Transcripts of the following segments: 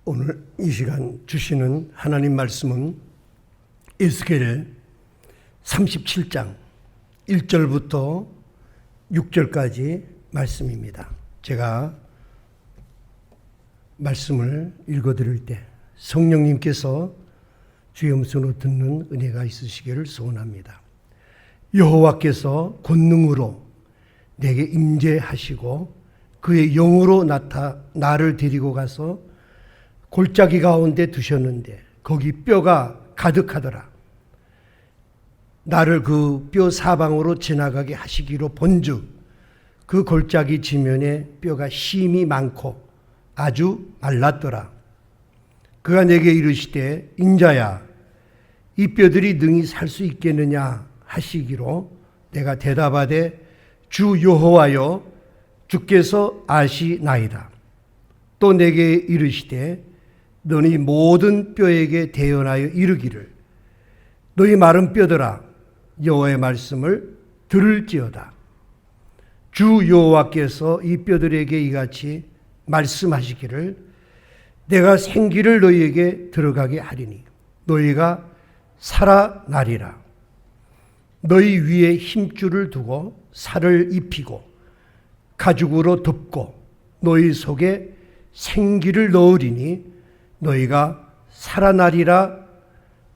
오늘 이 시간 주시는 하나님 말씀은 에스겔 37장 1절부터 6절까지 말씀입니다. 제가 말씀을 읽어드릴 때 성령님께서 주의 음성으로 듣는 은혜가 있으시기를 소원합니다. 여호와께서 권능으로 내게 임재하시고 그의 영으로 나를 데리고 가서 골짜기 가운데 두셨는데 거기 뼈가 가득하더라. 나를 그 뼈 사방으로 지나가게 하시기로 본즉 그 골짜기 지면에 뼈가 힘이 많고 아주 말랐더라. 그가 내게 이르시되 인자야 이 뼈들이 능히 살 수 있겠느냐 하시기로 내가 대답하되 주 여호와여 주께서 아시나이다. 또 내게 이르시되 너희 모든 뼈에게 대언하여 이르기를 너희 마른 뼈들아 여호와의 말씀을 들을지어다. 주 여호와께서 이 뼈들에게 이같이 말씀하시기를 내가 생기를 너희에게 들어가게 하리니 너희가 살아나리라. 너희 위에 힘줄을 두고 살을 입히고 가죽으로 덮고 너희 속에 생기를 넣으리니 너희가 살아나리라.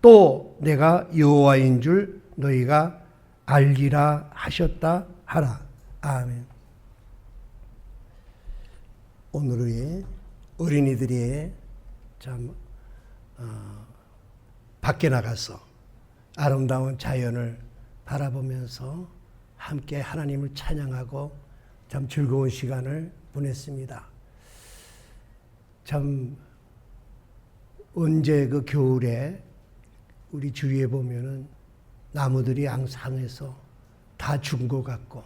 또 내가 여호와인 줄 너희가 알리라 하셨다 하라. 아멘. 오늘의 어린이들이 참 밖에 나가서 아름다운 자연을 바라보면서 함께 하나님을 찬양하고 참 즐거운 시간을 보냈습니다. 참 언제 그 겨울에 우리 주위에 보면은 나무들이 앙상해서 다 죽은 것 같고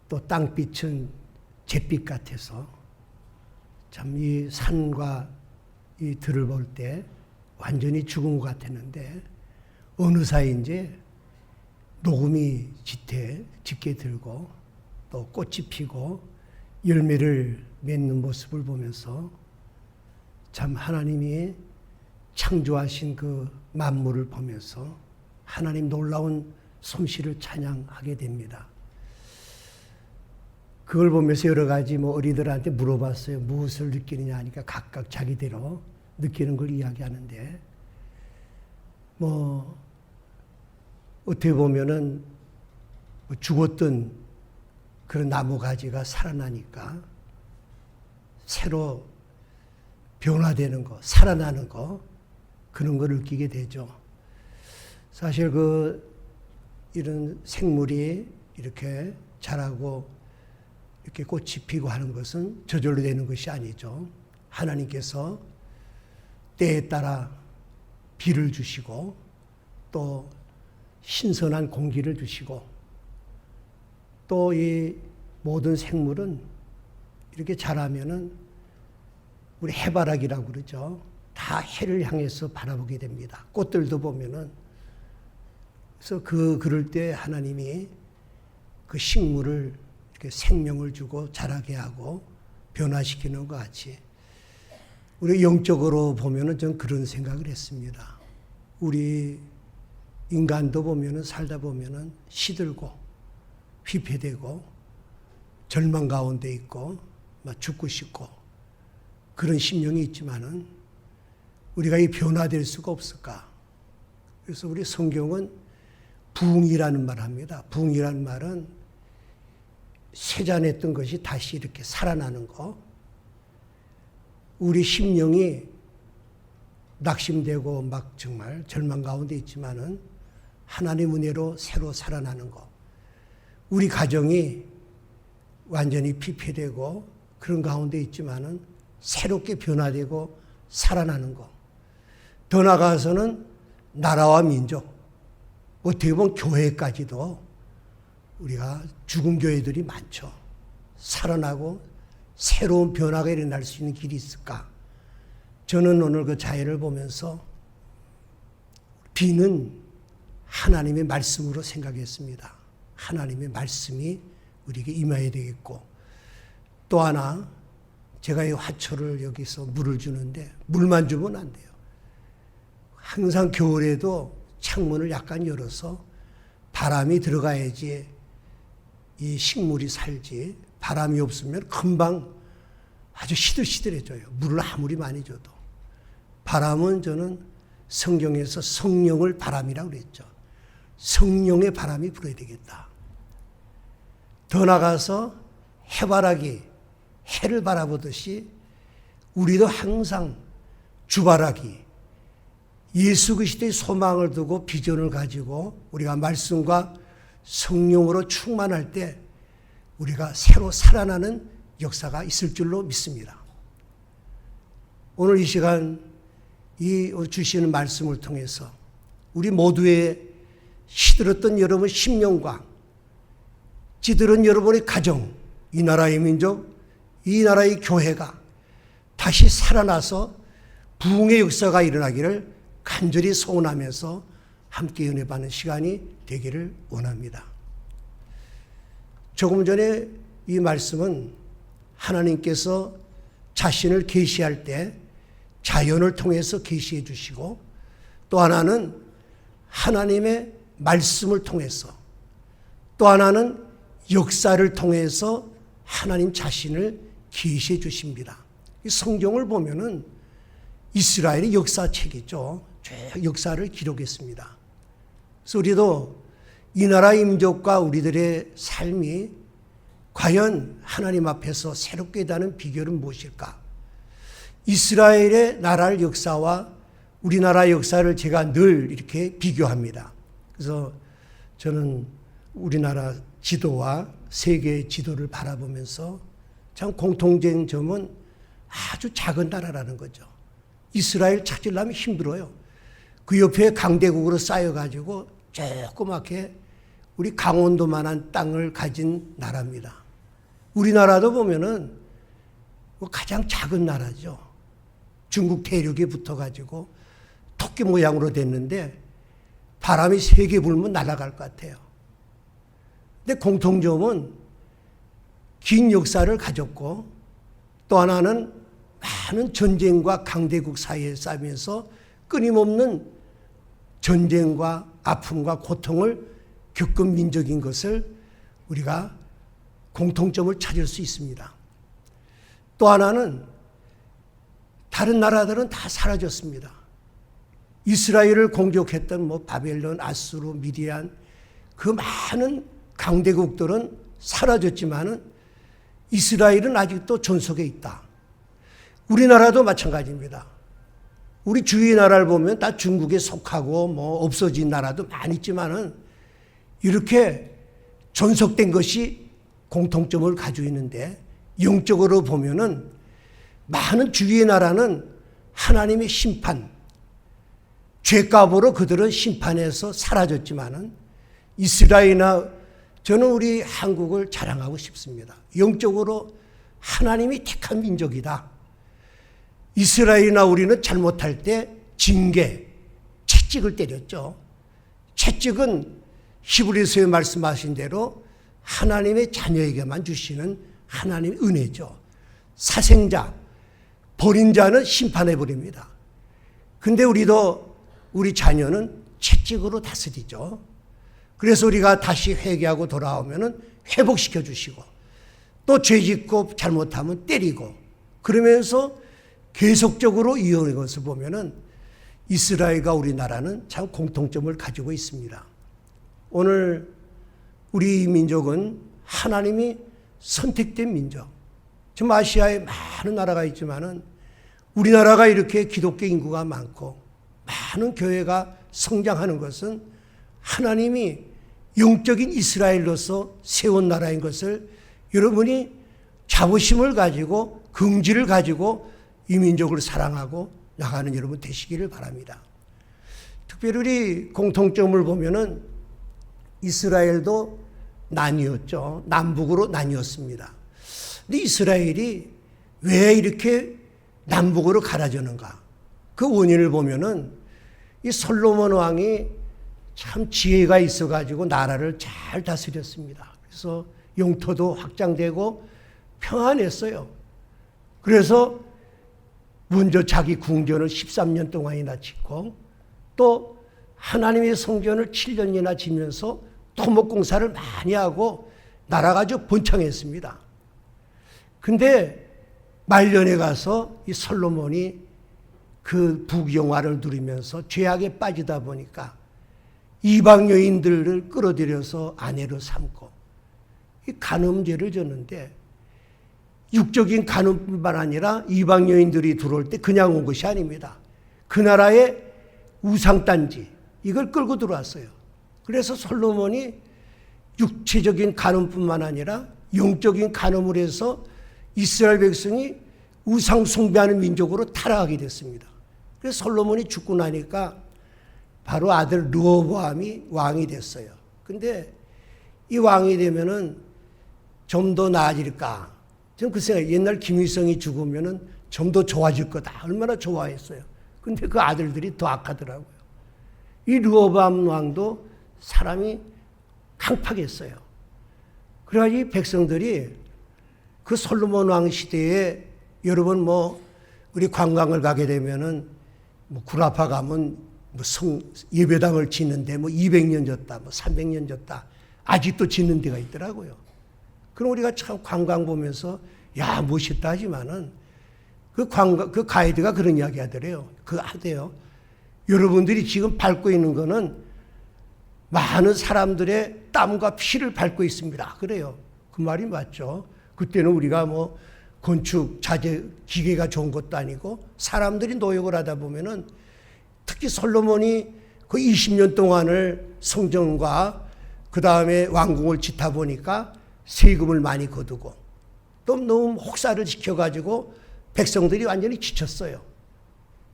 또 땅빛은 잿빛 같아서 참 이 산과 이 들을 볼 때 완전히 죽은 것 같았는데 어느 사이인지 녹음이 짙게 들고 또 꽃이 피고 열매를 맺는 모습을 보면서 참 하나님이 창조하신 그 만물을 보면서 하나님 놀라운 솜씨를 찬양하게 됩니다. 그걸 보면서 여러 가지 어린이들한테 물어봤어요. 무엇을 느끼느냐 하니까 각각 자기대로 느끼는 걸 이야기하는데 어떻게 보면은 죽었던 그런 나무 가지가 살아나니까 새로 변화되는 거, 살아나는 거, 그런 걸 느끼게 되죠. 사실 이런 생물이 이렇게 자라고 이렇게 꽃이 피고 하는 것은 저절로 되는 것이 아니죠. 하나님께서 때에 따라 비를 주시고 또 신선한 공기를 주시고 또 이 모든 생물은 이렇게 자라면은 우리 해바라기라고 그러죠. 다 해를 향해서 바라보게 됩니다. 꽃들도 보면은 그래서 그럴 때 하나님이 그 식물을 이렇게 생명을 주고 자라게 하고 변화시키는 것 같이 우리 영적으로 보면은 전 그런 생각을 했습니다. 우리 인간도 보면은 살다 보면은 시들고 휘폐되고 절망 가운데 있고 막 죽고 싶고 그런 심령이 있지만은 우리가 이 변화될 수가 없을까? 그래서 우리 성경은 부흥이라는 말을 합니다. 부흥이라는 말은 쇠잔했던 것이 다시 이렇게 살아나는 거. 우리 심령이 낙심되고 막 정말 절망 가운데 있지만은 하나님 은혜로 새로 살아나는 거. 우리 가정이 완전히 피폐되고 그런 가운데 있지만은 새롭게 변화되고 살아나는 거. 더 나아가서는 나라와 민족, 어떻게 보면 교회까지도 우리가 죽은 교회들이 많죠. 살아나고 새로운 변화가 일어날 수 있는 길이 있을까? 저는 오늘 그 자연을 보면서 비는 하나님의 말씀으로 생각했습니다. 하나님의 말씀이 우리에게 임해야 되겠고 또 하나 제가 이 화초를 여기서 물을 주는데 물만 주면 안 돼요. 항상 겨울에도 창문을 약간 열어서 바람이 들어가야지 이 식물이 살지, 바람이 없으면 금방 아주 시들시들해져요. 물을 아무리 많이 줘도. 바람은 저는 성경에서 성령을 바람이라고 그랬죠. 성령의 바람이 불어야 되겠다. 더 나가서 해바라기, 해를 바라보듯이 우리도 항상 주바라기, 예수 그리스도의 소망을 두고 비전을 가지고 우리가 말씀과 성령으로 충만할 때 우리가 새로 살아나는 역사가 있을 줄로 믿습니다. 오늘 이 시간 이 주시는 말씀을 통해서 우리 모두의 시들었던 여러분의 심령과 찌들은 여러분의 가정, 이 나라의 민족, 이 나라의 교회가 다시 살아나서 부흥의 역사가 일어나기를 간절히 소원하면서 함께 은혜 받는 시간이 되기를 원합니다. 조금 전에 이 말씀은 하나님께서 자신을 계시할 때 자연을 통해서 계시해 주시고, 또 하나는 하나님의 말씀을 통해서, 또 하나는 역사를 통해서 하나님 자신을 계시해 주십니다. 이 성경을 보면은 이스라엘의 역사책이죠. 쭉 역사를 기록했습니다. 그래서 우리도 이 나라의 민족과 우리들의 삶이 과연 하나님 앞에서 새롭게 다는 비결은 무엇일까? 이스라엘의 나라의 역사와 우리나라 역사를 제가 늘 이렇게 비교합니다. 그래서 저는 우리나라 지도와 세계의 지도를 바라보면서 참 공통된 점은 아주 작은 나라라는 거죠. 이스라엘 찾으려면 힘들어요. 그 옆에 강대국으로 쌓여가지고 조그맣게 우리 강원도만한 땅을 가진 나라입니다. 우리나라도 보면은 가장 작은 나라죠. 중국 대륙에 붙어가지고 토끼 모양으로 됐는데 바람이 세게 불면 날아갈 것 같아요. 근데 공통점은 긴 역사를 가졌고, 또 하나는 많은 전쟁과 강대국 사이에 싸우면서 끊임없는 전쟁과 아픔과 고통을 겪은 민족인 것을 우리가 공통점을 찾을 수 있습니다. 또 하나는 다른 나라들은 다 사라졌습니다. 이스라엘을 공격했던 바벨론, 아수르, 미디안, 그 많은 강대국들은 사라졌지만은 이스라엘은 아직도 존속해 있다. 우리나라도 마찬가지입니다. 우리 주위 나라를 보면 다 중국에 속하고 없어진 나라도 많이 있지만은 이렇게 존속된 것이 공통점을 가지고 있는데, 영적으로 보면은 많은 주위의 나라는 하나님의 심판, 죄값으로 그들은 심판에서 사라졌지만은 이스라엘이나 저는 우리 한국을 자랑하고 싶습니다. 영적으로 하나님이 택한 민족이다. 이스라엘이나 우리는 잘못할 때 징계, 채찍을 때렸죠. 채찍은 히브리서에 말씀하신 대로 하나님의 자녀에게만 주시는 하나님의 은혜죠. 사생자, 버린 자는 심판해버립니다. 근데 우리도 우리 자녀는 채찍으로 다스리죠. 그래서 우리가 다시 회개하고 돌아오면은 회복시켜 주시고, 또 죄짓고 잘못하면 때리고, 그러면서 계속적으로 이어오는 것을 보면은 이스라엘과 우리나라는 참 공통점을 가지고 있습니다. 오늘 우리 민족은 하나님이 선택된 민족. 지금 아시아에 많은 나라가 있지만은 우리나라가 이렇게 기독교 인구가 많고 많은 교회가 성장하는 것은 하나님이 영적인 이스라엘로서 세운 나라인 것을 여러분이 자부심을 가지고 긍지를 가지고 이 민족을 사랑하고 나가는 여러분 되시기를 바랍니다. 특별히 우리 공통점을 보면은 이스라엘도 나뉘었죠. 남북으로 나뉘었습니다. 근데 이스라엘이 왜 이렇게 남북으로 갈라졌는가? 그 원인을 보면은 이 솔로몬 왕이 참 지혜가 있어가지고 나라를 잘 다스렸습니다. 그래서 영토도 확장되고 평안했어요. 그래서 먼저 자기 궁전을 13년 동안이나 짓고 또 하나님의 성전을 7년이나 지면서 토목공사를 많이 하고 나라가 아주 번창했습니다. 근데 말년에 가서 이 솔로몬이 그 부귀영화를 누리면서 죄악에 빠지다 보니까 이방 여인들을 끌어들여서 아내로 삼고 이 간음죄를 졌는데, 육적인 간음뿐만 아니라 이방 여인들이 들어올 때 그냥 온 것이 아닙니다. 그 나라의 우상단지 이걸 끌고 들어왔어요. 그래서 솔로몬이 육체적인 간음뿐만 아니라 영적인 간음을 해서 이스라엘 백성이 우상 숭배하는 민족으로 타락하게 됐습니다. 그래서 솔로몬이 죽고 나니까 바로 아들 르호보암이 왕이 됐어요. 근데 이 왕이 되면은 좀 더 나아질까? 저는 그 생각, 옛날 김일성이 죽으면은 좀 더 좋아질 거다. 얼마나 좋아했어요. 근데 그 아들들이 더 악하더라고요. 이 르호보암 왕도 사람이 강팍했어요. 그래가지고 백성들이 그 솔로몬 왕 시대에 여러분 우리 관광을 가게 되면은 구라파 가면 예배당을 짓는데 200년 졌다, 300년 졌다. 아직도 짓는 데가 있더라고요. 그럼 우리가 참 관광 보면서 야, 멋있다 하지만은 그 가이드가 그런 이야기 하더래요. 하대요. 여러분들이 지금 밟고 있는 거는 많은 사람들의 땀과 피를 밟고 있습니다. 그래요. 그 말이 맞죠. 그때는 우리가 건축 자재 기계가 좋은 것도 아니고 사람들이 노역을 하다 보면은 특히 솔로몬이 그 20년 동안을 성전과 그 다음에 왕궁을 짓다 보니까 세금을 많이 거두고 또 너무 혹사를 시켜가지고 백성들이 완전히 지쳤어요.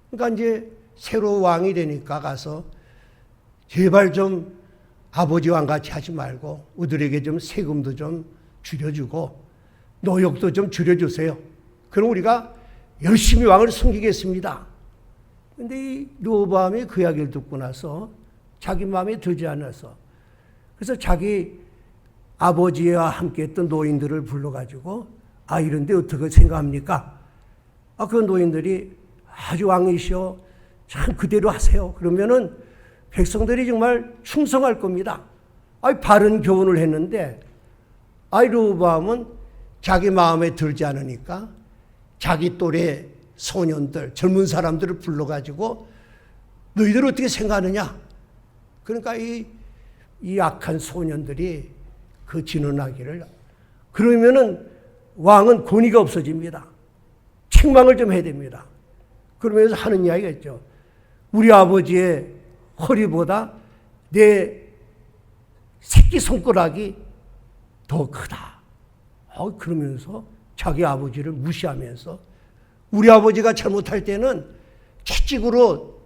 그러니까 이제 새로 왕이 되니까 가서 제발 좀 아버지 왕같이 하지 말고 우리에게 좀 세금도 좀 줄여주고 노역도 좀 줄여주세요. 그럼 우리가 열심히 왕을 섬기겠습니다. 그런데 이 르호보암이 그 이야기를 듣고 나서 자기 마음에 들지 않아서 그래서 자기 아버지와 함께 했던 노인들을 불러가지고 이런데 어떻게 생각합니까? 그 노인들이 아주 왕이시오. 참 그대로 하세요. 그러면은 백성들이 정말 충성할 겁니다. 바른 교훈을 했는데 르호보암은 자기 마음에 들지 않으니까 자기 또래 소년들, 젊은 사람들을 불러가지고 너희들 어떻게 생각하느냐? 그러니까 이 악한 소년들이 그 진언하기를, 그러면은 왕은 권위가 없어집니다. 책망을 좀 해야 됩니다. 그러면서 하는 이야기가 있죠. 우리 아버지의 허리보다 내 새끼 손가락이 더 크다. 그러면서 자기 아버지를 무시하면서 우리 아버지가 잘못할 때는 채찍으로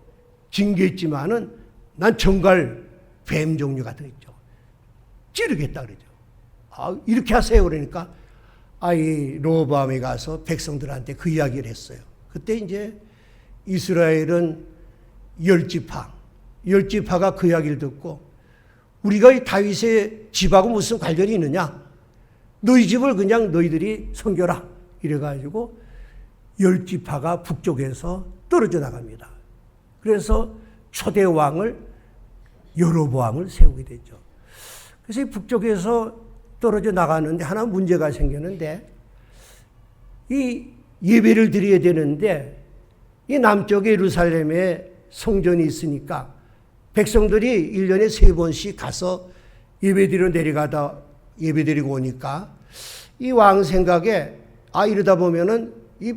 징계했지만은 난 정갈 뱀 종류 같은 거 있죠. 찌르겠다 그러죠. 이렇게 하세요. 그러니까 이 르호보암에 가서 백성들한테 그 이야기를 했어요. 그때 이제 이스라엘은 열지파가 그 이야기를 듣고 우리가 이 다윗의 집하고 무슨 관련이 있느냐? 너희 집을 그냥 너희들이 섬겨라. 이래가지고 열지파가 북쪽에서 떨어져 나갑니다. 그래서 초대 왕을 여로보암을 세우게 되죠. 그래서 이 북쪽에서 떨어져 나가는데 하나 문제가 생겼는데 이 예배를 드려야 되는데 이 남쪽에 예루살렘에 성전이 있으니까 백성들이 1년에 3번씩 가서 예배드리러 내려가다 예배드리고 오니까 이 왕 생각에 이러다 보면은 이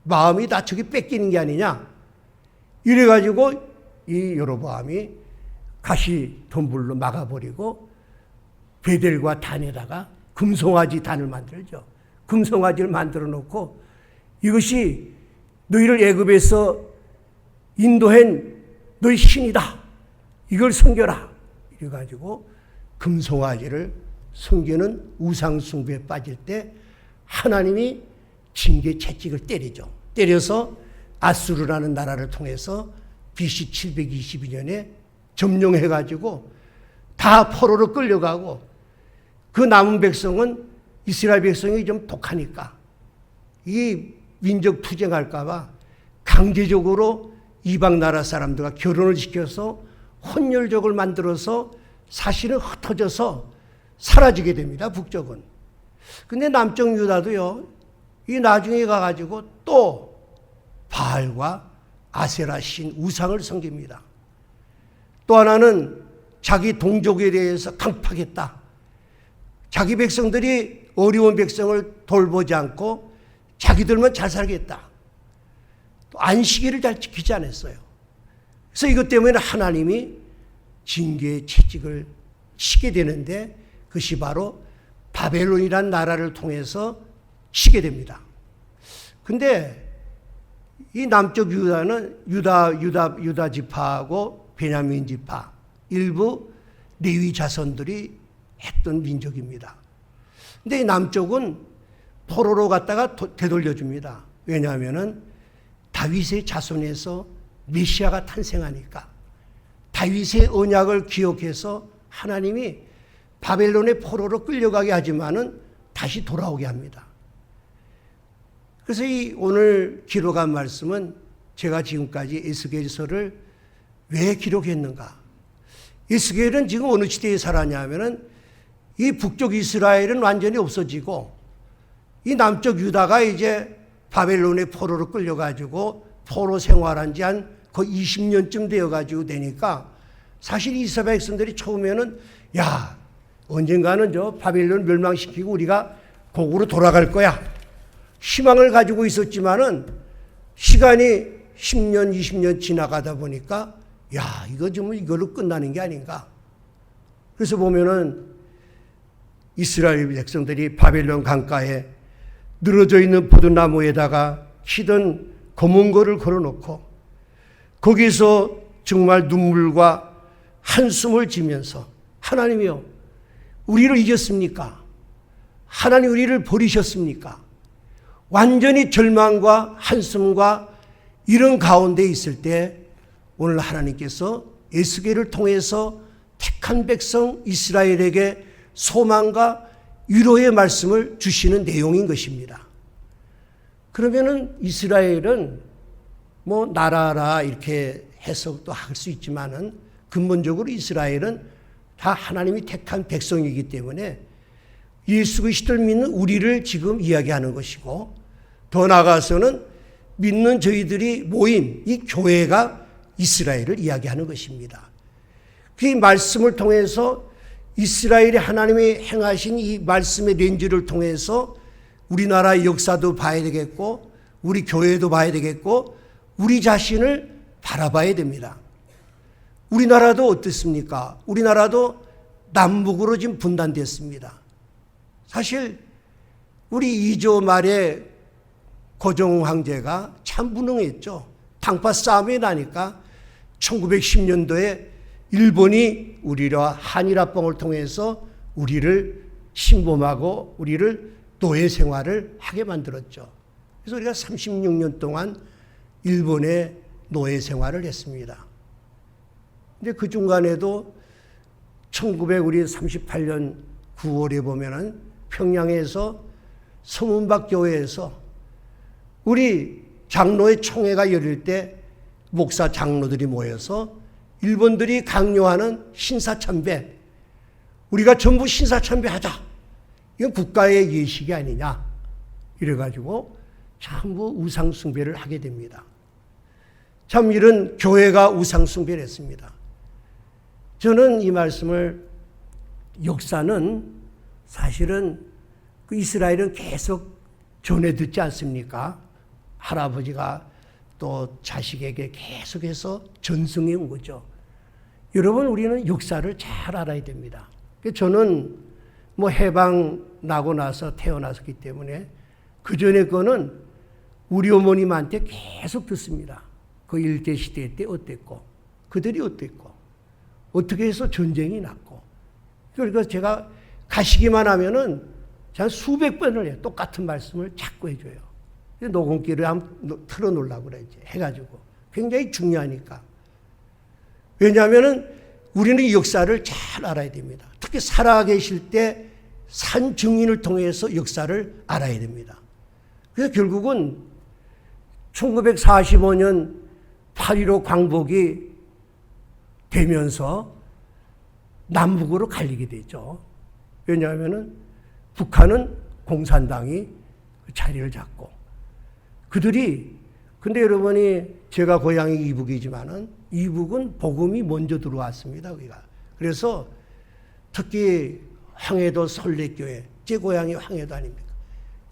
마음이 다 저기 뺏기는 게 아니냐. 이래가지고 이 여로보암이 가시 돈불로 막아버리고 베델과 단에다가 금송아지 단을 만들죠. 금송아지를 만들어 놓고 이것이 너희를 애굽에서 인도한 너희 신이다. 이걸 섬겨라. 이래가지고 금송아지를 섬기는 우상숭배에 빠질 때 하나님이 징계 채찍을 때리죠. 때려서 아수르라는 나라를 통해서 BC 722년에 점령해가지고 다 포로로 끌려가고 그 남은 백성은 이스라엘 백성이 좀 독하니까 이 민족 투쟁할까봐 강제적으로 이방 나라 사람들과 결혼을 시켜서 혼혈족을 만들어서 사실은 흩어져서 사라지게 됩니다. 북쪽은. 근데 남쪽 유다도요, 이 나중에 가가지고 또 바알과 아세라 신 우상을 섬깁니다. 또 하나는 자기 동족에 대해서 강팍했다. 자기 백성들이 어려운 백성을 돌보지 않고 자기들만 잘 살겠다. 또 안식일을 잘 지키지 않았어요. 그래서 이것 때문에 하나님이 징계의 채찍을 치게 되는데 그것이 바로 바벨론이라는 나라를 통해서 치게 됩니다. 근데 이 남쪽 유다는 유다 지파하고 베냐민 지파, 일부 레위 자손들이 했던 민족입니다. 근데 이 남쪽은 포로로 갔다가 되돌려줍니다. 왜냐하면은 다윗의 자손에서 메시아가 탄생하니까 다윗의 언약을 기억해서 하나님이 바벨론의 포로로 끌려가게 하지만은 다시 돌아오게 합니다. 그래서 이 오늘 기록한 말씀은 제가 지금까지 에스겔서를 왜 기록했는가? 에스겔은 지금 어느 시대에 살았냐면은 이 북쪽 이스라엘은 완전히 없어지고 이 남쪽 유다가 이제 바벨론의 포로로 끌려가지고 포로 생활한 지 한 거의 20년쯤 되어가지고 되니까 사실 이스라엘 백성들이 처음에는 야, 언젠가는 저 바벨론 멸망시키고 우리가 고국으로 돌아갈 거야. 희망을 가지고 있었지만은 시간이 10년, 20년 지나가다 보니까 야, 이거 좀 이걸로 끝나는 게 아닌가. 그래서 보면은 이스라엘 백성들이 바벨론 강가에 늘어져 있는 포도나무에다가 키던 검은 거를 걸어놓고 거기서 정말 눈물과 한숨을 지면서 하나님이요, 우리를 잊었습니까? 하나님 우리를 버리셨습니까? 완전히 절망과 한숨과 이런 가운데 있을 때 오늘 하나님께서 에스겔을 통해서 택한 백성 이스라엘에게 소망과 위로의 말씀을 주시는 내용인 것입니다. 그러면은 이스라엘은 뭐 나라라 이렇게 해석도 할 수 있지만은 근본적으로 이스라엘은 다 하나님이 택한 백성이기 때문에 예수 그리스도를 믿는 우리를 지금 이야기하는 것이고, 더 나아가서는 믿는 저희들이 모인 이 교회가 이스라엘을 이야기하는 것입니다. 그 말씀을 통해서 이스라엘이 하나님이 행하신 이 말씀의 렌즈를 통해서 우리나라의 역사도 봐야 되겠고 우리 교회도 봐야 되겠고 우리 자신을 바라봐야 됩니다. 우리나라도 어떻습니까? 우리나라도 남북으로 지금 분단됐습니다. 사실 우리 2조 말에 고종 황제가 참 무능했죠. 당파 싸움이 나니까 1910년도에 일본이 우리와 한일합방을 통해서 우리를 침범하고 우리를 노예 생활을 하게 만들었죠. 그래서 우리가 36년 동안 일본의 노예 생활을 했습니다. 근데 그 중간에도 1938년 9월에 보면은 평양에서 서문박 교회에서 우리 장로의 총회가 열릴 때 목사 장로들이 모여서 일본들이 강요하는 신사참배, 우리가 전부 신사참배하자. 이건 국가의 예식이 아니냐. 이래가지고 전부 우상숭배를 하게 됩니다. 참 이런 교회가 우상숭배를 했습니다. 저는 이 말씀을, 역사는 사실은 그 이스라엘은 계속 전해 듣지 않습니까? 할아버지가 또 자식에게 계속해서 전승해 온 거죠. 여러분, 우리는 역사를 잘 알아야 됩니다. 저는 뭐 해방 나고 나서 태어났기 때문에 그 전에 거는 우리 어머님한테 계속 듣습니다. 그 일제시대 때 어땠고 그들이 어땠고 어떻게 해서 전쟁이 났고. 그러니까 제가 가시기만 하면은 한 수백 번을 해요. 똑같은 말씀을 자꾸 해줘요. 녹음기를 한번 틀어놓으려고 그랬지. 해가지고. 굉장히 중요하니까. 왜냐하면은 우리는 이 역사를 잘 알아야 됩니다. 특히 살아계실 때 산 증인을 통해서 역사를 알아야 됩니다. 그래서 결국은 1945년 8.15 광복이 되면서 남북으로 갈리게 되죠. 왜냐하면 북한은 공산당이 그 자리를 잡고 그들이, 근데 여러분이, 제가 고향이 이북이지만은 이북은 복음이 먼저 들어왔습니다. 우리가. 그래서 특히 황해도 설례교회, 제 고향이 황해도 아닙니까?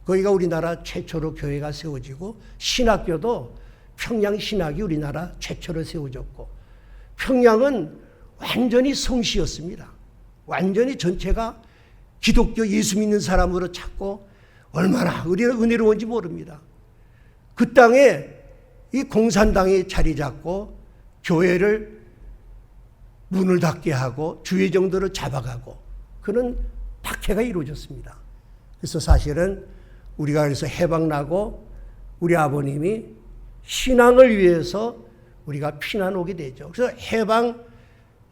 거기가 우리나라 최초로 교회가 세워지고 신학교도 평양 신학이 우리나라 최초로 세워졌고, 평양은 완전히 성시였습니다. 완전히 전체가 기독교 예수 믿는 사람으로 찾고 얼마나 은혜로운지 모릅니다. 그 땅에 이 공산당이 자리 잡고 교회를 문을 닫게 하고 주의 정도로 잡아가고 그런 박해가 이루어졌습니다. 그래서 사실은 우리가 그래서 해방나고 우리 아버님이 신앙을 위해서 우리가 피난 오게 되죠. 그래서 해방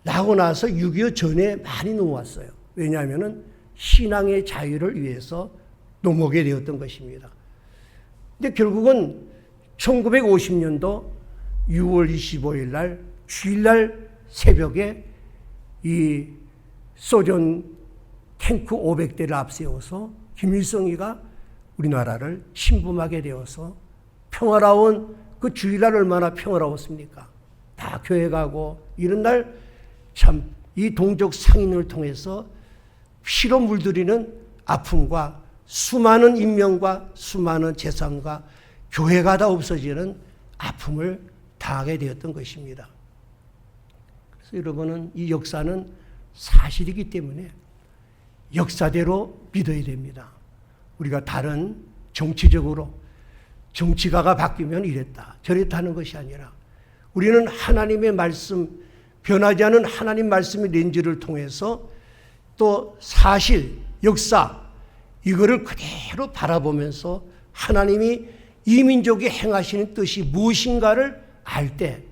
나고 나서 6.25 전에 많이 넘어왔어요. 왜냐하면 신앙의 자유를 위해서 넘어오게 되었던 것입니다. 근데 결국은 1950년도 6월 25일 날 주일날 새벽에 이 소련 탱크 500대를 앞세워서 김일성이가 우리나라를 침범하게 되어서 평화로운 그 주일날 얼마나 평화로웠습니까? 다 교회 가고 이런 날 참 이 동족 상인을 통해서 피로 물들이는 아픔과 수많은 인명과 수많은 재산과 교회가 다 없어지는 아픔을 당하게 되었던 것입니다. 그래서 여러분은 이 역사는 사실이기 때문에 역사대로 믿어야 됩니다. 우리가 다른 정치적으로 정치가가 바뀌면 이랬다 저랬다 하는 것이 아니라 우리는 하나님의 말씀, 변하지 않은 하나님 말씀의 렌즈를 통해서 또 사실, 역사 이거를 그대로 바라보면서 하나님이 이 민족이 행하시는 뜻이 무엇인가를 알 때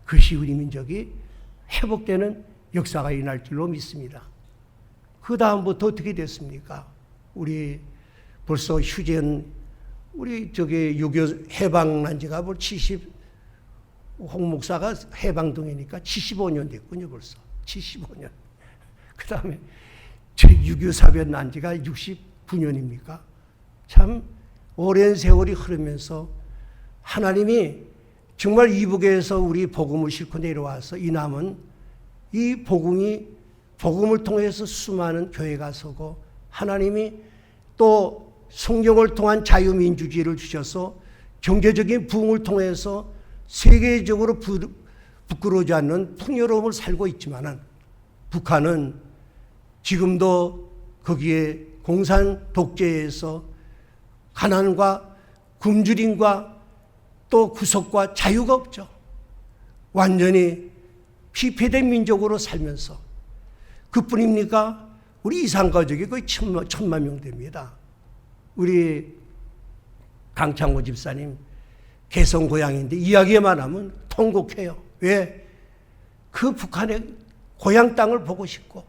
그것이 우리 민족이 회복되는 역사가 일어날 줄로 믿습니다. 그 다음부터 어떻게 됐습니까? 우리 벌써 휴전, 우리 저기 6.25 해방난 지가 뭐 홍 목사가 해방동이니까 75년 됐군요, 벌써. 75년. 그 다음에 6.25 사변 난 지가 69년입니까? 참 오랜 세월이 흐르면서 하나님이 정말 이북에서 우리 복음을 싣고 내려와서 이 남은 이 복음을 통해서 수많은 교회가 서고 하나님이 또 성경을 통한 자유민주주의를 주셔서 경제적인 부흥을 통해서 세계적으로 부끄러우지 않는 풍요로움을 살고 있지만은 북한은 지금도 거기에 공산 독재에서 가난과 굶주림과 또 구속과 자유가 없죠. 완전히 피폐된 민족으로 살면서 그뿐입니까? 우리 이산가족이 거의 1,000만 명 됩니다. 우리 강창호 집사님 개성 고향인데 이야기만 하면 통곡해요. 왜? 그 북한의 고향 땅을 보고 싶고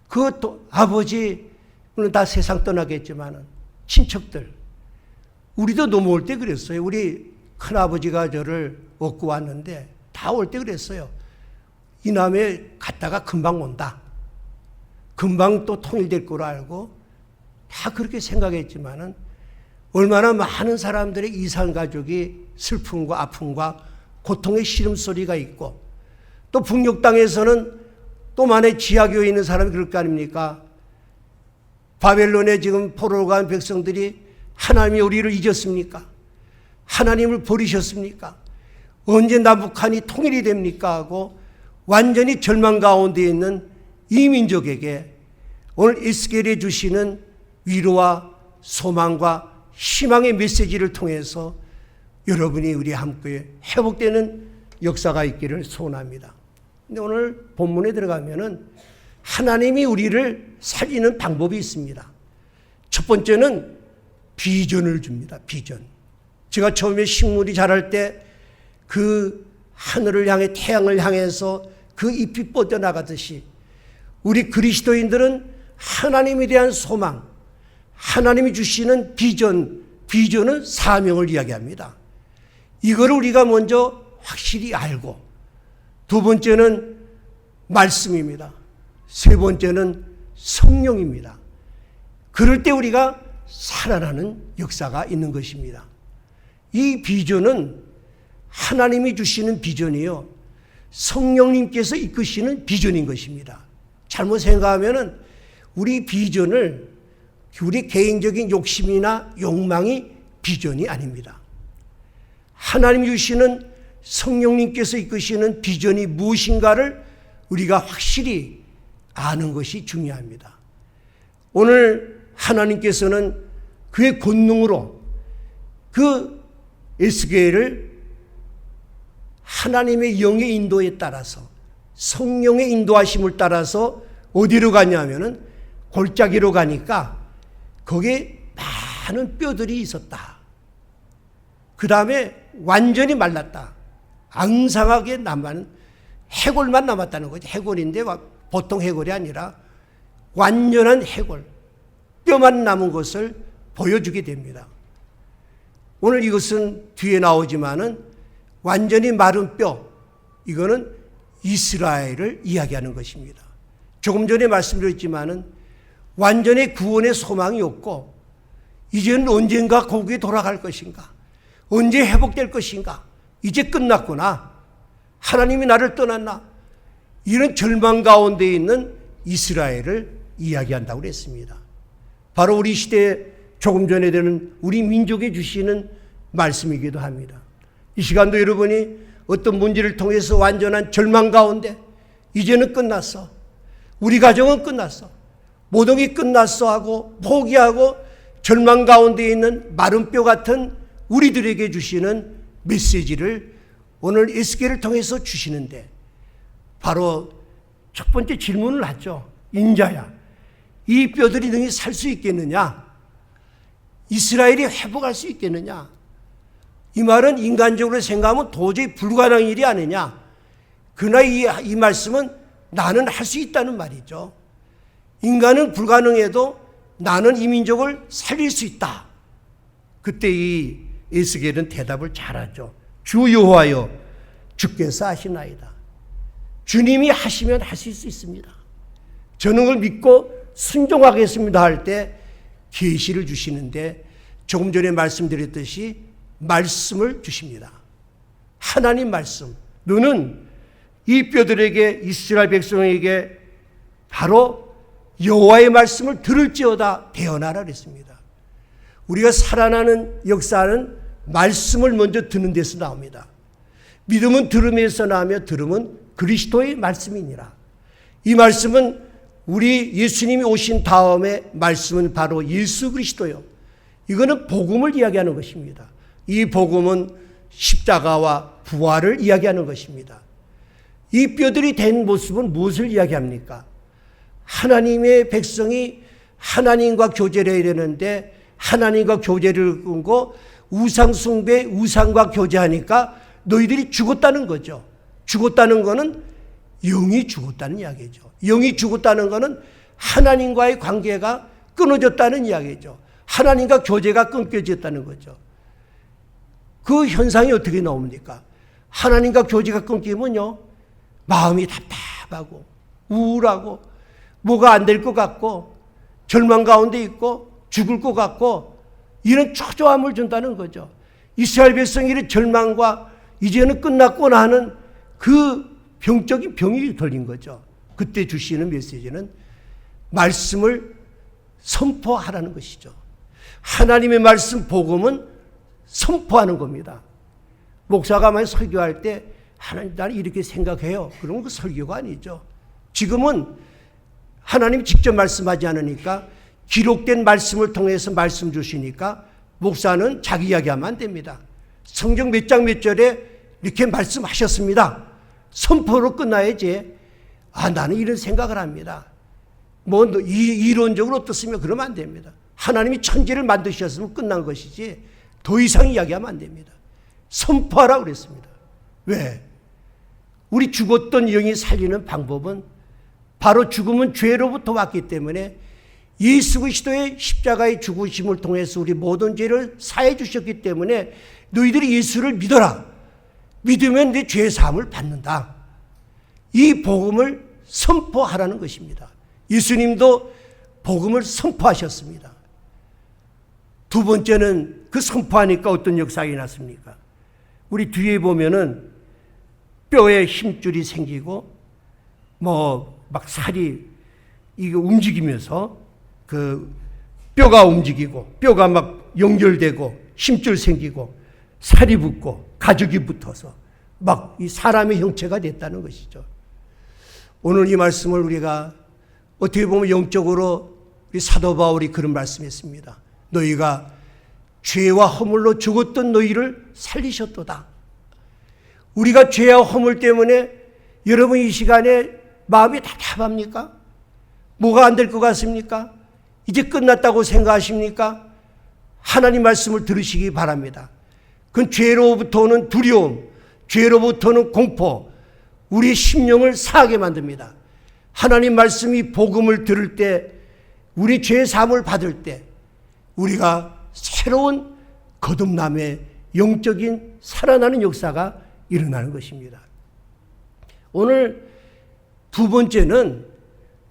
그 또 아버지 물론 다 세상 떠나겠지만 친척들 우리도 넘어올 때 그랬어요. 우리 큰아버지가 저를 얻고 왔는데 다 올 때 그랬어요. 이 남에 갔다가 금방 온다. 금방 또 통일될 거로 알고 다 그렇게 생각했지만은 얼마나 많은 사람들의 이산 가족이 슬픔과 아픔과 고통의 시름소리가 있고 또 북녘 땅에서는 또 만에 지하교에 있는 사람이 그럴 거 아닙니까? 바벨론에 지금 포로로 간 백성들이 하나님이 우리를 잊었습니까? 하나님을 버리셨습니까? 언제 남북한이 통일이 됩니까? 하고 완전히 절망 가운데 있는 이 민족에게 오늘 에스겔이 주시는 위로와 소망과 희망의 메시지를 통해서 여러분이 우리 함께 회복되는 역사가 있기를 소원합니다. 근데 오늘 본문에 들어가면은 하나님이 우리를 살리는 방법이 있습니다. 첫 번째는 비전을 줍니다. 비전. 제가 처음에 식물이 자랄 때 그 하늘을 향해 태양을 향해서 그 잎이 뻗어나가듯이 우리 그리스도인들은 하나님에 대한 소망, 하나님이 주시는 비전은 사명을 이야기합니다. 이거를 우리가 먼저 확실히 알고, 두 번째는 말씀입니다. 세 번째는 성령입니다. 그럴 때 우리가 살아나는 역사가 있는 것입니다. 이 비전은 하나님이 주시는 비전이요, 성령님께서 이끄시는 비전인 것입니다. 잘못 생각하면은 우리 비전을 우리 개인적인 욕심이나 욕망이 비전이 아닙니다. 하나님이 주시는 성령님께서 이끄시는 비전이 무엇인가를 우리가 확실히 아는 것이 중요합니다. 오늘 하나님께서는 그의 권능으로 그 에스겔을 하나님의 영의 인도에 따라서, 성령의 인도하심을 따라서 어디로 가냐면은 골짜기로 가니까 거기에 많은 뼈들이 있었다. 그 다음에 완전히 말랐다. 앙상하게 남은 해골만 남았다는 거죠. 해골인데 보통 해골이 아니라 완전한 해골, 뼈만 남은 것을 보여주게 됩니다. 오늘 이것은 뒤에 나오지만은 완전히 마른 뼈, 이거는 이스라엘을 이야기하는 것입니다. 조금 전에 말씀드렸지만은 완전히 구원의 소망이 없고, 이제는 언젠가 거기에 돌아갈 것인가, 언제 회복될 것인가, 이제 끝났구나, 하나님이 나를 떠났나, 이런 절망 가운데 있는 이스라엘을 이야기한다고 그랬습니다. 바로 우리 시대에 조금 전에 되는 우리 민족에 주시는 말씀이기도 합니다. 이 시간도 여러분이 어떤 문제를 통해서 완전한 절망 가운데 이제는 끝났어, 우리 가정은 끝났어, 모든 게 끝났어 하고 포기하고 절망 가운데 있는 마른 뼈 같은 우리들에게 주시는 메시지를 오늘 에스겔을 통해서 주시는데, 바로 첫 번째 질문을 하죠. 인자야, 이 뼈들이 능히 살 수 있겠느냐? 이스라엘이 회복할 수 있겠느냐? 이 말은 인간적으로 생각하면 도저히 불가능한 일이 아니냐? 그러나 이 말씀은 나는 할 수 있다는 말이죠. 인간은 불가능해도 나는 이 민족을 살릴 수 있다. 그때 이 에스겔은 대답을 잘하죠. 주 여호와여, 주께서 하시나이다. 주님이 하시면 하실 수 있습니다. 저는 그걸 믿고 순종하겠습니다 할 때 계시를 주시는데, 조금 전에 말씀드렸듯이 말씀을 주십니다. 하나님 말씀, 너는 이 뼈들에게, 이스라엘 백성에게 바로 여호와의 말씀을 들을지어다 대언하라 그랬습니다. 우리가 살아나는 역사는 말씀을 먼저 듣는 데서 나옵니다. 믿음은 들음에서 나며 들음은 그리스도의 말씀이니라. 이 말씀은 우리 예수님이 오신 다음에 말씀은 바로 예수 그리스도요, 이거는 복음을 이야기하는 것입니다. 이 복음은 십자가와 부활을 이야기하는 것입니다. 이 뼈들이 된 모습은 무엇을 이야기합니까? 하나님의 백성이 하나님과 교제를 해야 되는데 하나님과 교제를 끊고 우상 숭배, 우상과 교제하니까 너희들이 죽었다는 거죠. 죽었다는 거는 영이 죽었다는 이야기죠. 영이 죽었다는 거는 하나님과의 관계가 끊어졌다는 이야기죠. 하나님과 교제가 끊겨졌다는 거죠. 그 현상이 어떻게 나옵니까? 하나님과 교제가 끊기면요, 마음이 답답하고 우울하고 뭐가 안 될 것 같고 절망 가운데 있고 죽을 것 같고 이런 초조함을 준다는 거죠. 이스라엘 백성이 절망과 이제는 끝났구나 하는 그 병적인 병이 걸린 거죠. 그때 주시는 메시지는 말씀을 선포하라는 것이죠. 하나님의 말씀 복음은 선포하는 겁니다. 목사가 만약 설교할 때 하나님 나는 이렇게 생각해요, 그러면 그 설교가 아니죠. 지금은 하나님이 직접 말씀하지 않으니까 기록된 말씀을 통해서 말씀 주시니까 목사는 자기 이야기하면 안 됩니다. 성경 몇 장 몇 절에 이렇게 말씀하셨습니다, 선포로 끝나야지. 나는 이런 생각을 합니다, 뭐 이론적으로 어떻습니까? 그러면 안 됩니다. 하나님이 천지를 만드셨으면 끝난 것이지 더 이상 이야기하면 안 됩니다. 선포하라고 그랬습니다. 왜? 우리 죽었던 영이 살리는 방법은 바로 죽음은 죄로부터 왔기 때문에 예수 그리스도의 십자가의 죽으심을 통해서 우리 모든 죄를 사해 주셨기 때문에 너희들이 예수를 믿어라. 믿으면 내 죄 사함을 받는다. 이 복음을 선포하라는 것입니다. 예수님도 복음을 선포하셨습니다. 두 번째는 그 선포하니까 어떤 역사가 일어났습니까? 우리 뒤에 보면은 뼈에 힘줄이 생기고 막 살이 이거 움직이면서 그 뼈가 움직이고 뼈가 막 연결되고 힘줄 생기고 살이 붙고 가죽이 붙어서 막 이 사람의 형체가 됐다는 것이죠. 오늘 이 말씀을 우리가 어떻게 보면 영적으로 우리 사도 바울이 그런 말씀했습니다. 너희가 죄와 허물로 죽었던 너희를 살리셨도다. 우리가 죄와 허물 때문에 여러분 이 시간에 마음이 답답합니까? 뭐가 안 될 것 같습니까? 이제 끝났다고 생각하십니까? 하나님 말씀을 들으시기 바랍니다. 그건 죄로부터 오는 두려움, 죄로부터 오는 공포, 우리의 심령을 상하게 만듭니다. 하나님 말씀이 복음을 들을 때, 우리 죄 사함을 받을 때 우리가 새로운 거듭남의 영적인 살아나는 역사가 일어나는 것입니다. 오늘 두 번째는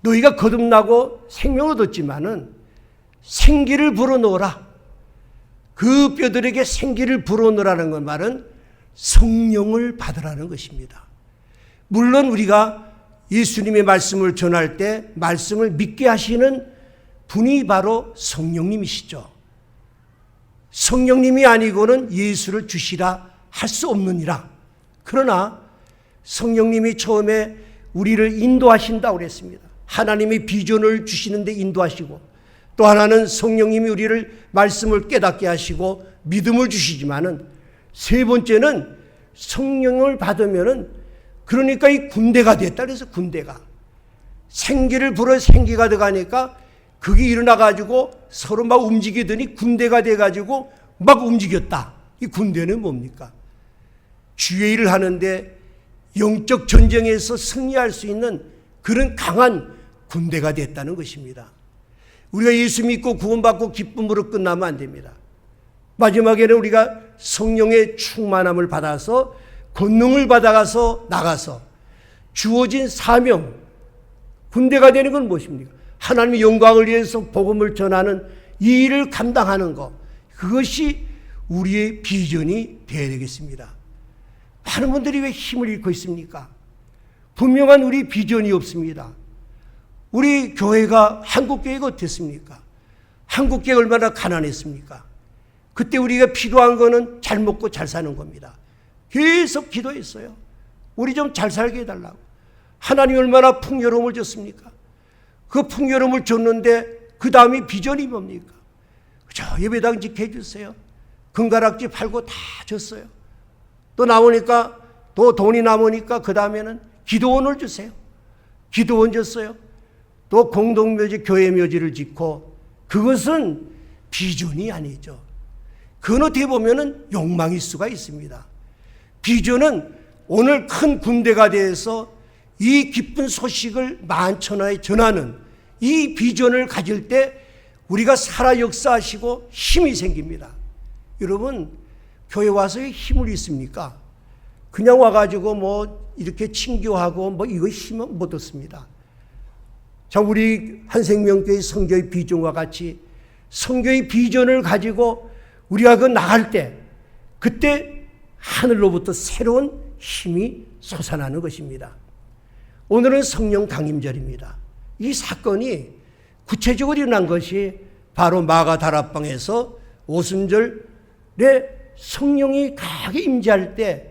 너희가 거듭나고 생명을 얻었지만은 생기를 불어넣어라. 그 뼈들에게 생기를 불어넣으라는 것 말은 성령을 받으라는 것입니다. 물론 우리가 예수님의 말씀을 전할 때 말씀을 믿게 하시는 분이 바로 성령님이시죠. 성령님이 아니고는 예수를 주시라 할 수 없느니라. 그러나 성령님이 처음에 우리를 인도하신다고 그랬습니다. 하나님이 비전을 주시는데 인도하시고, 또 하나는 성령님이 우리를 말씀을 깨닫게 하시고 믿음을 주시지만은, 세 번째는 성령을 받으면은 그러니까 이 군대가 됐다. 그래서 군대가 생기를 불어 생기가 들어가니까 그게 일어나가지고 서로 막 움직이더니 군대가 돼가지고 막 움직였다. 이 군대는 뭡니까? 주의 일을 하는데 영적 전쟁에서 승리할 수 있는 그런 강한 군대가 됐다는 것입니다. 우리가 예수 믿고 구원받고 기쁨으로 끝나면 안 됩니다. 마지막에는 우리가 성령의 충만함을 받아서 권능을 받아가서 나가서 주어진 사명, 군대가 되는 건 무엇입니까? 하나님의 영광을 위해서 복음을 전하는 이 일을 감당하는 것, 그것이 우리의 비전이 되어야 되겠습니다. 많은 분들이 왜 힘을 잃고 있습니까? 분명한 우리 비전이 없습니다. 우리 교회가, 한국교회가 어땠습니까? 한국교회가 얼마나 가난했습니까? 그때 우리가 필요한 거는 잘 먹고 잘 사는 겁니다. 계속 기도했어요. 우리 좀 잘 살게 해달라고. 하나님이 얼마나 풍요로움을 줬습니까? 그 풍요로움을 줬는데 그 다음에 비전이 뭡니까? 그죠? 예배당직 해주세요. 금가락지 팔고 다 줬어요. 또 남으니까, 또 돈이 남으니까 그 다음에는 기도원을 주세요. 기도원 줬어요. 또 공동묘지, 교회묘지를 짓고, 그것은 비전이 아니죠. 그건 어떻게 보면은 욕망일 수가 있습니다. 비전은 오늘 큰 군대가 되어서 이 기쁜 소식을 만천하에 전하는 이 비전을 가질 때 우리가 살아 역사하시고 힘이 생깁니다. 여러분, 교회 와서 힘을 있습니까? 그냥 와가지고 뭐 이렇게 친교하고 뭐 이거 힘은 못 얻습니다. 자, 우리 한생명교회 성교의 비전과 같이 성교의 비전을 가지고 우리가 그 나갈 때, 그때 하늘로부터 새로운 힘이 솟아나는 것입니다. 오늘은 성령 강림절입니다. 이 사건이 구체적으로 일어난 것이 바로 마가 다락방에서 오순절에 성령이 강하게 임재할 때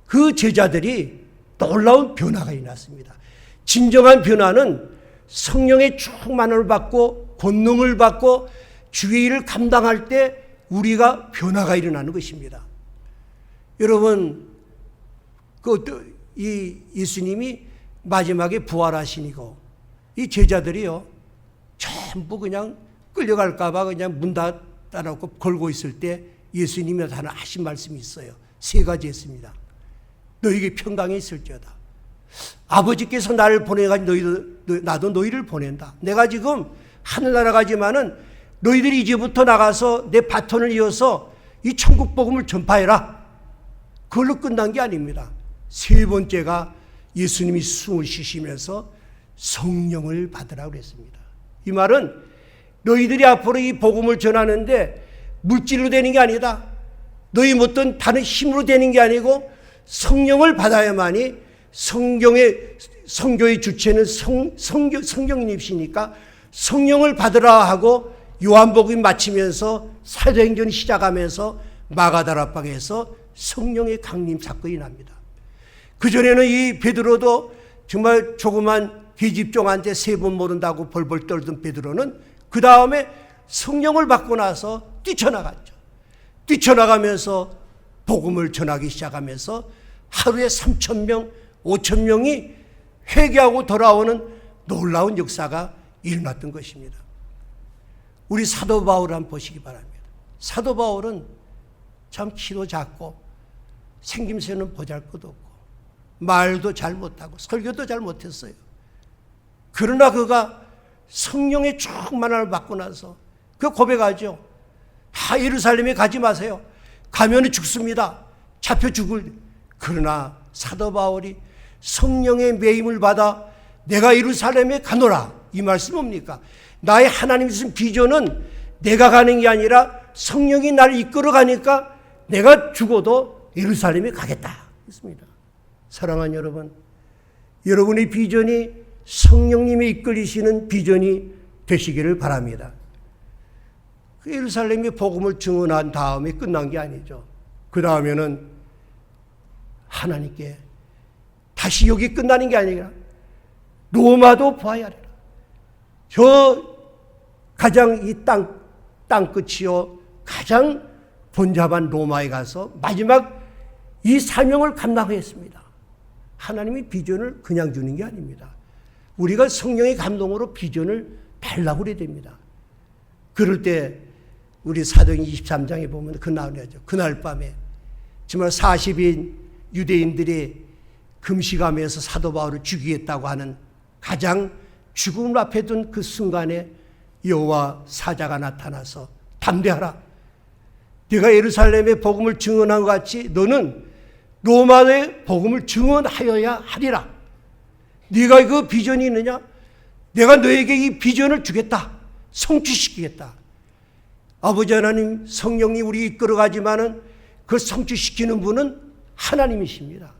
그 제자들이 놀라운 변화가 일어났습니다. 진정한 변화는 성령의 충만을 받고 권능을 받고 주의 일을 감당할 때 우리가 변화가 일어나는 것입니다. 여러분, 이 예수님이 마지막에 부활하시니고 이 제자들이요 전부 그냥 끌려갈까봐 그냥 문 닫아놓고 걸고 있을 때 예수님이 하나 하신 말씀이 있어요. 세 가지 했습니다. 너희에게 평강이 있을지어다. 아버지께서 나를 보내가지고 나도 너희를 보낸다. 내가 지금 하늘나라 가지만은 너희들이 이제부터 나가서 내 바톤을 이어서 이 천국 복음을 전파해라. 그걸로 끝난 게 아닙니다. 세 번째가 예수님이 숨을 쉬시면서 성령을 받으라고 그랬습니다. 이 말은 너희들이 앞으로 이 복음을 전하는데 물질로 되는 게 아니다. 너희 어떤 다른 힘으로 되는 게 아니고 성령을 받아야만이 성교의 주체는 성령님이시니까 성령을 받으라 하고 요한복음 마치면서 사도행전 시작하면서 마가다락방에서 성령의 강림 사건이 납니다. 그전에는 이 베드로도 정말 조그만 계집종한테 세 번 모른다고 벌벌 떨던 베드로는 그 다음에 성령을 받고 나서 뛰쳐나갔죠. 뛰쳐나가면서 복음을 전하기 시작하면서 하루에 3,000명, 5,000명이 회개하고 돌아오는 놀라운 역사가 일어났던 것입니다. 우리 사도 바울을 한번 보시기 바랍니다. 사도 바울은 참 키도 작고 생김새는 보잘것없고 말도 잘 못하고 설교도 잘 못했어요. 그러나 그가 성령의 충만함을 받고 나서 그 고백하죠. 예루살렘에 가지 마세요. 가면 죽습니다. 잡혀 죽을. 그러나 사도 바울이 성령의 매임을 받아 내가 예루살렘에 가노라. 이 말씀 뭡니까? 나의 하나님 주신 비전은 내가 가는 게 아니라 성령이 나를 이끌어 가니까 내가 죽어도 예루살렘에 가겠다. 했습니다. 사랑하는 여러분, 여러분의 비전이 성령님이 이끌리시는 비전이 되시기를 바랍니다. 그 예루살렘의 복음을 증언한 다음에 끝난 게 아니죠. 그 다음에는 하나님께 다시 여기 끝나는 게 아니라 로마도 보아야 하리라. 저 가장 이 땅 끝이요 가장 번잡한 로마에 가서 마지막 이 사명을 감당했습니다. 하나님이 비전을 그냥 주는 게 아닙니다. 우리가 성령의 감동으로 비전을 달라고 그래야 됩니다. 그럴 때 우리 사도행 23장에 보면 그 나오죠. 그날 밤에 정말 40인 유대인들이 금식하면서 사도 바울을 죽이겠다고 하는 가장 죽음 앞에 둔 그 순간에 여호와 사자가 나타나서 담대하라. 네가 예루살렘의 복음을 증언한 것 같이 너는 로마의 복음을 증언하여야 하리라. 네가 그 비전이 있느냐? 내가 너에게 이 비전을 주겠다. 성취시키겠다. 아버지 하나님 성령이 우리 이끌어가지만은 그 성취시키는 분은 하나님이십니다.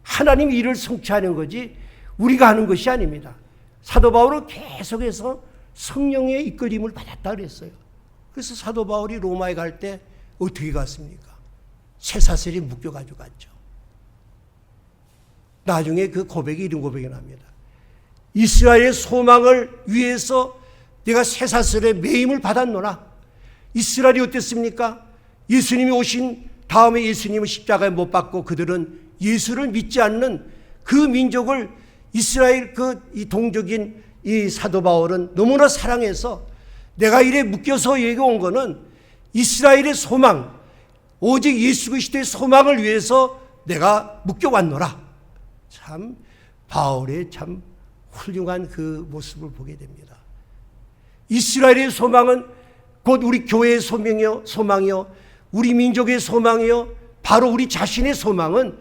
하나님이 일을 성취하는 거지 우리가 하는 것이 아닙니다. 사도 바울은 계속해서 성령의 이끌림을 받았다 그랬어요. 그래서 사도 바울이 로마에 갈 때 어떻게 갔습니까? 쇠사슬이 묶여가지고 갔죠. 나중에 그 고백이 이런 고백이 납니다. 이스라엘의 소망을 위해서 내가 쇠사슬의 매임을 받았노라. 이스라엘이 어땠습니까? 예수님이 오신 다음에 예수님을 십자가에 못 박고 그들은 예수를 믿지 않는 그 민족을 이스라엘 이 동족인 이 사도 바울은 너무나 사랑해서 내가 이래 묶여서 여기 온 거는 이스라엘의 소망, 오직 예수 그리스도의 소망을 위해서 내가 묶여왔노라. 참 바울의 참 훌륭한 그 모습을 보게 됩니다. 이스라엘의 소망은 곧 우리 교회의 소망이요 우리 민족의 소망이요 바로 우리 자신의 소망은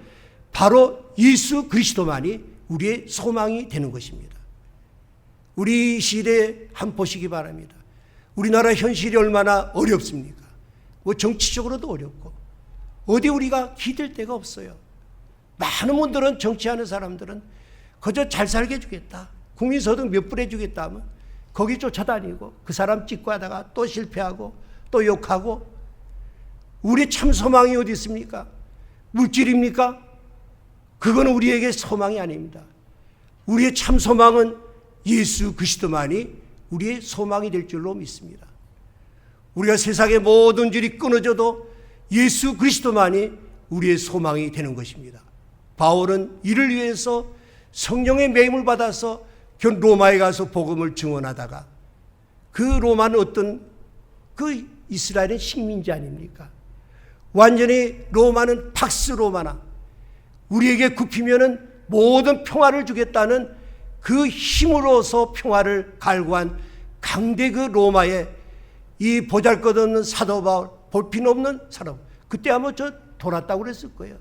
바로 예수 그리스도만이 우리의 소망이 되는 것입니다. 우리 시대에 한번 보시기 바랍니다. 우리나라 현실이 얼마나 어렵습니까? 뭐 정치적으로도 어렵고 어디 우리가 기댈 데가 없어요. 많은 분들은 정치하는 사람들은 그저 잘 살게 해주겠다. 국민소득 몇 불 해주겠다 하면 거기 쫓아다니고 그 사람 찍고 하다가 또 실패하고 또 욕하고 우리의 참 소망이 어디 있습니까? 물질입니까? 그건 우리에게 소망이 아닙니다. 우리의 참 소망은 예수 그리스도만이 우리의 소망이 될 줄로 믿습니다. 우리가 세상의 모든 줄이 끊어져도 예수 그리스도만이 우리의 소망이 되는 것입니다. 바울은 이를 위해서 성령의 매임을 받아서 로마에 가서 복음을 증언하다가 그 로마는 어떤 그 이스라엘의 식민지 아닙니까? 완전히 로마는 팍스 로마나 우리에게 굽히면은 모든 평화를 주겠다는 그 힘으로서 평화를 갈구한 강대 그 로마에 이 보잘것없는 사도 바울, 볼 필요 없는 사람. 그때 아마 저 돌았다고 그랬을 거예요.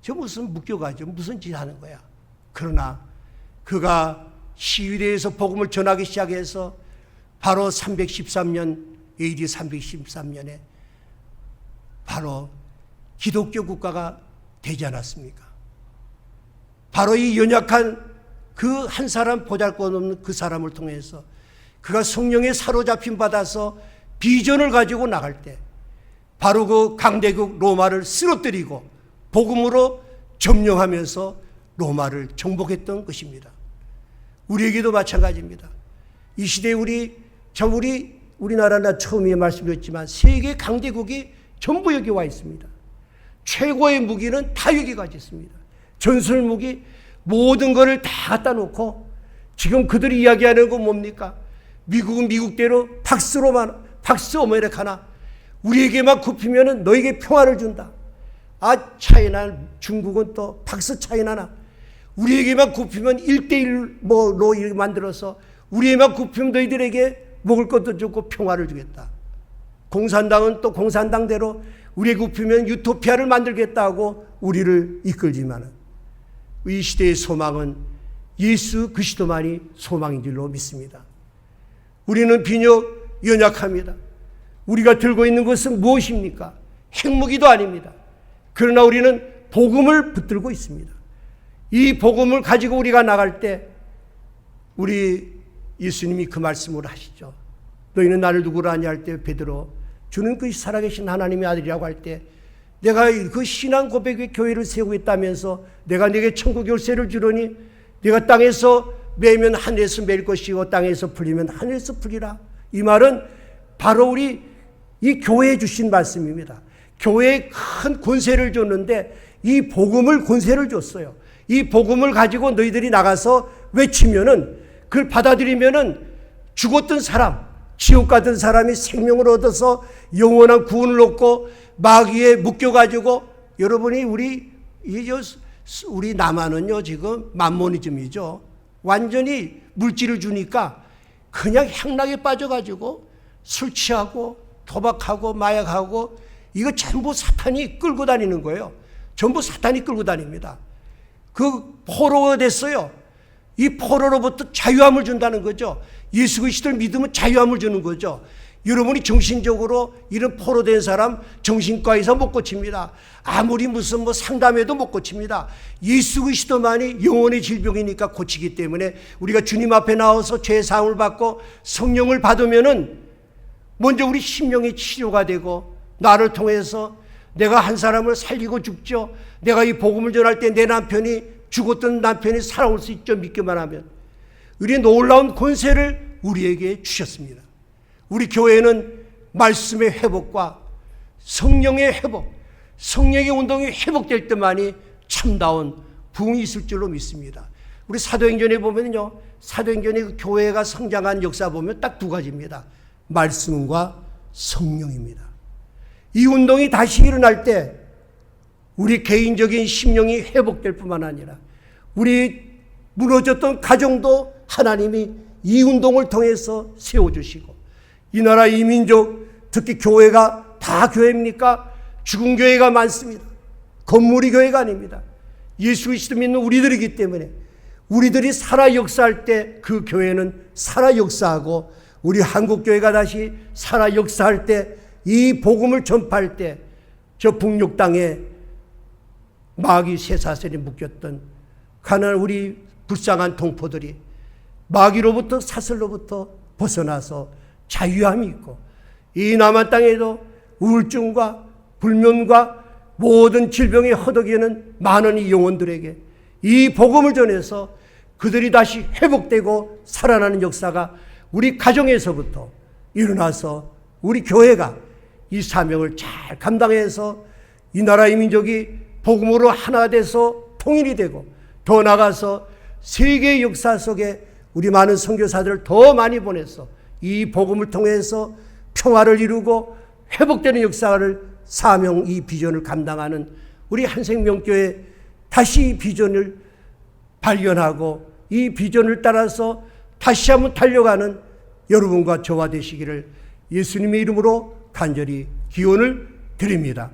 저 무슨 묶여가지고 무슨 짓 하는 거야. 그러나 그가 시위대에서 복음을 전하기 시작해서 바로 313년, AD 313년에 바로 기독교 국가가 되지 않았습니까? 바로 이 연약한 그 한 사람, 보잘것없는 그 사람을 통해서 그가 성령에 사로잡힘 받아서 비전을 가지고 나갈 때 바로 그 강대국 로마를 쓰러뜨리고 복음으로 점령하면서 로마를 정복했던 것입니다. 우리에게도 마찬가지입니다. 이 시대에 우리나라나 처음에 말씀드렸지만 세계 강대국이 전부 여기 와 있습니다. 최고의 무기는 다 여기 가지고 있습니다. 전술 무기 모든 것을 다 갖다 놓고 지금 그들이 이야기하는 건 뭡니까? 미국은 미국대로 박스 오메리카나 우리에게만 굽히면 너에게 평화를 준다. 차이나 중국은 또 박스 차이나나 우리에게만 굽히면 1대1로 이렇게 만들어서 우리에게만 굽히면 너희들에게 먹을 것도 주고 평화를 주겠다. 공산당은 또 공산당대로 우리에게 굽히면 유토피아를 만들겠다고 우리를 이끌지만 이 시대의 소망은 예수 그리스도만이 소망인 줄로 믿습니다. 우리는 비록 연약합니다. 우리가 들고 있는 것은 무엇입니까? 핵무기도 아닙니다. 그러나 우리는 복음을 붙들고 있습니다. 이 복음을 가지고 우리가 나갈 때 우리 예수님이 그 말씀을 하시죠. 너희는 나를 누구라 하냐 할 때 베드로 주는 그 살아계신 하나님의 아들이라고 할 때 내가 그 신앙 고백의 교회를 세우고 있다면서 내가 네게 천국 열쇠를 주려니 네가 땅에서 매면 하늘에서 맬 것이고 땅에서 풀리면 하늘에서 풀리라. 이 말은 바로 우리 이 교회에 주신 말씀입니다. 교회에 큰 권세를 줬는데 이 복음을 권세를 줬어요. 이 복음을 가지고 너희들이 나가서 외치면은 그걸 받아들이면은 죽었던 사람, 지옥 갔던 사람이 생명을 얻어서 영원한 구원을 얻고 마귀에 묶여가지고 여러분이 우리 남한은요 지금 만모니즘이죠. 완전히 물질을 주니까 그냥 향락에 빠져가지고 술 취하고 도박하고 마약하고 이거 전부 사탄이 끌고 다니는 거예요. 전부 사탄이 끌고 다닙니다. 그 포로가 됐어요. 이 포로로부터 자유함을 준다는 거죠. 예수 그리스도를 믿으면 자유함을 주는 거죠. 여러분이 정신적으로 이런 포로된 사람 정신과에서 못 고칩니다. 아무리 무슨 상담해도 못 고칩니다. 예수 그리스도만이 영혼의 질병이니까 고치기 때문에 우리가 주님 앞에 나와서 죄 사함을 받고 성령을 받으면은 먼저 우리 심령의 치료가 되고 나를 통해서 내가 한 사람을 살리고 죽죠. 내가 이 복음을 전할 때 내 남편이 죽었던 남편이 살아올 수 있죠. 믿기만 하면. 우리 놀라운 권세를 우리에게 주셨습니다. 우리 교회는 말씀의 회복과 성령의 회복, 성령의 운동이 회복될 때만이 참다운 부흥이 있을 줄로 믿습니다. 우리 사도행전에 보면요, 사도행전에 그 교회가 성장한 역사 보면 딱 두 가지입니다. 말씀과 성령입니다. 이 운동이 다시 일어날 때 우리 개인적인 심령이 회복될 뿐만 아니라 우리 무너졌던 가정도 하나님이 이 운동을 통해서 세워주시고 이 나라 이 민족 특히 교회가 다 교회입니까? 죽은 교회가 많습니다. 건물이 교회가 아닙니다. 예수 그리스도 믿는 우리들이기 때문에 우리들이 살아 역사할 때 그 교회는 살아 역사하고 우리 한국교회가 다시 살아 역사할 때 이 복음을 전파할 때 저 북녘 땅에 마귀 쇠사슬이 묶였던 가난한 우리 불쌍한 동포들이 마귀로부터 사슬로부터 벗어나서 자유함이 있고 이 남한 땅에도 우울증과 불면과 모든 질병에 허덕이는 많은 이 영혼들에게 이 복음을 전해서 그들이 다시 회복되고 살아나는 역사가 우리 가정에서부터 일어나서 우리 교회가 이 사명을 잘 감당해서 이 나라의 민족이 복음으로 하나 돼서 통일이 되고 더 나아가서 세계의 역사 속에 우리 많은 선교사들을 더 많이 보내서 이 복음을 통해서 평화를 이루고 회복되는 역사를 사명 이 비전을 감당하는 우리 한생명교회 다시 이 비전을 발견하고 이 비전을 따라서 다시 한번 달려가는 여러분과 저와 되시기를 예수님의 이름으로 간절히 기원을 드립니다.